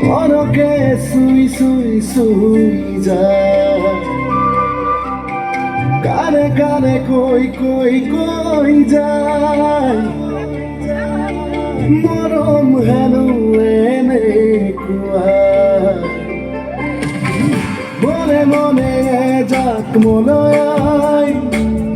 মনকে সুই সুই সুই যায় কানে কানে কই কই কই যায় মরম হেন এনে কুয়া মনে মনে যাক মনয়াই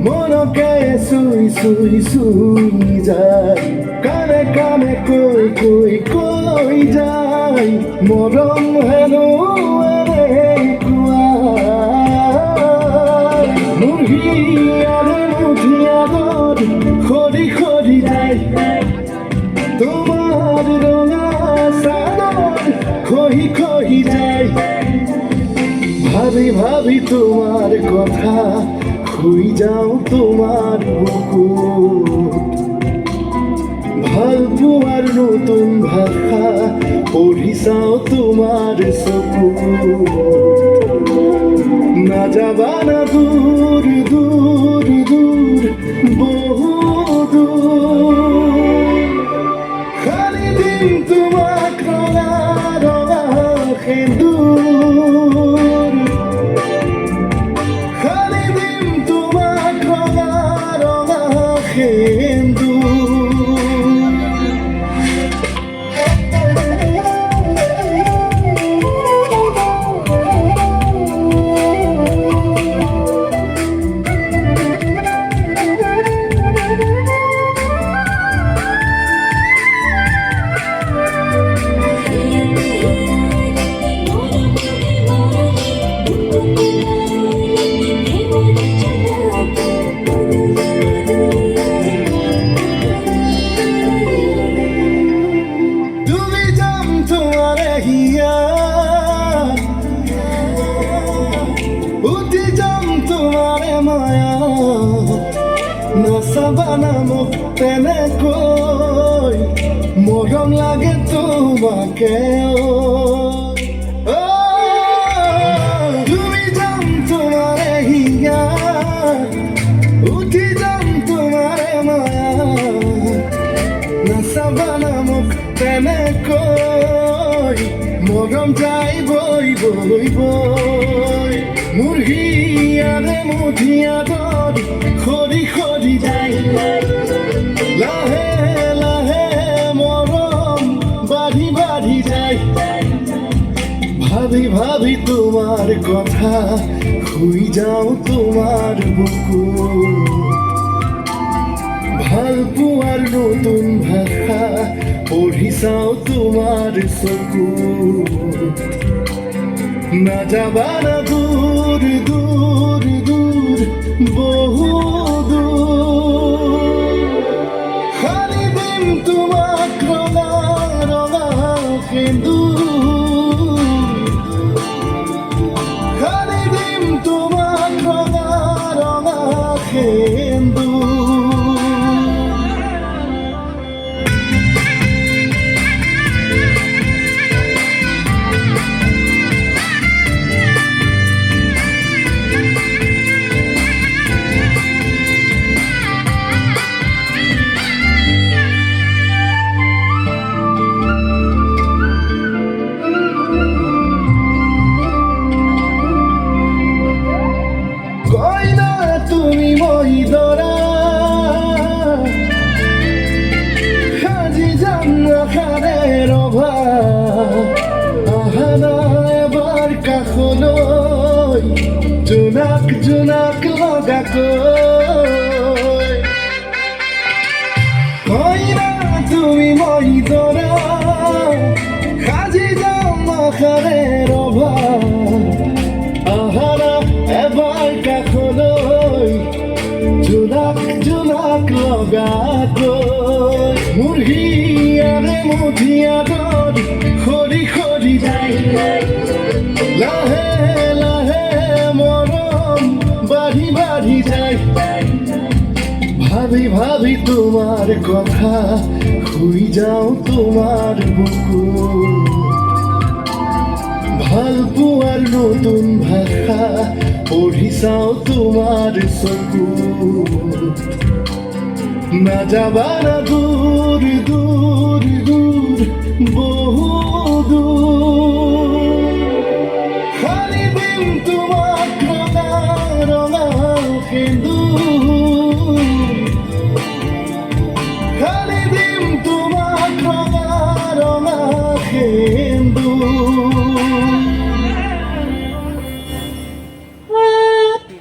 মনকে সুই সুই সুই যায় কানে কানে কই কই কই যায় মরম হেন এনে কুয়া মুহিয়ারে মুঠিয়াদর খড়ি খড়ি যায় তোমার রঙা সাদর খহি খহি যায় ভাবি ভাবি তোমার কথা খুই যাও তোমার বুকুত ভালপো আর নতুন ভাষা পঢ়ি চাও তোমার চকুত না যাবা না দূৰ দূৰ দূৰ বহু দূৰ খালি দিম তোমাক ৰঙা ৰঙা সেন্দুৰ খালি দিম তোমাক ৰঙা ৰঙা সেন্দুৰ নাচাবানা মোক তেনেকৈ মৰম লাগে তোমাকে তুমি যাম তোমাৰে হিয়াত উঠি যাম তোমাৰে মায়াত নাচাবানা মোক তেনেকৈ মৰম যাই বৈ বৈ বৈ মোৰ হিয়াৰে মুঠিয়াদৰ খৰি খৰি যায় লাহে লাহে মৰম বাঢ়ি বাঢ়ি যায় ভাবি ভাবি তোমার কথা শুই যাও তোমার বুকুত ভালপোৱাৰ নতুন ভাষা পঢ়ি চাও তোমাৰ চকুত না যাবা না দূৰ দূৰ দূৰ বহু দূৰ খালি দিম তোমাক ৰঙা ৰঙা সেন্দুৰ খালি দিম তোমাক ৰঙা ৰঙা সেন্দুৰ তুমি মই দৰা সাজি যাম আশাৰে ৰভা আহানা এবাৰ কাষলৈ জোনাক জোনাক লগাকৈ কইনা তুমি মই দৰা সাজি যাম আশাৰে ৰভা আহানা এবাৰ কাষলৈ জোনাক জোনাক লগাকৈ মোৰ হিয়াৰে মুঠিয়াদৰ খৰি খৰি যায় লাহে লাহে মৰম বাড়ি যায় ভাবি ভাবি তোমার কথা খুই যাও তোমার বুকু ভাল পোৱাৰ নতুন ভাষা পঢ়ি চাও তোমাৰ চকু নাযাবা না দূৰ দূৰ দূৰ বহু দূৰ সানি দিম তোমাক ৰঙা ৰঙা সেন্দুৰ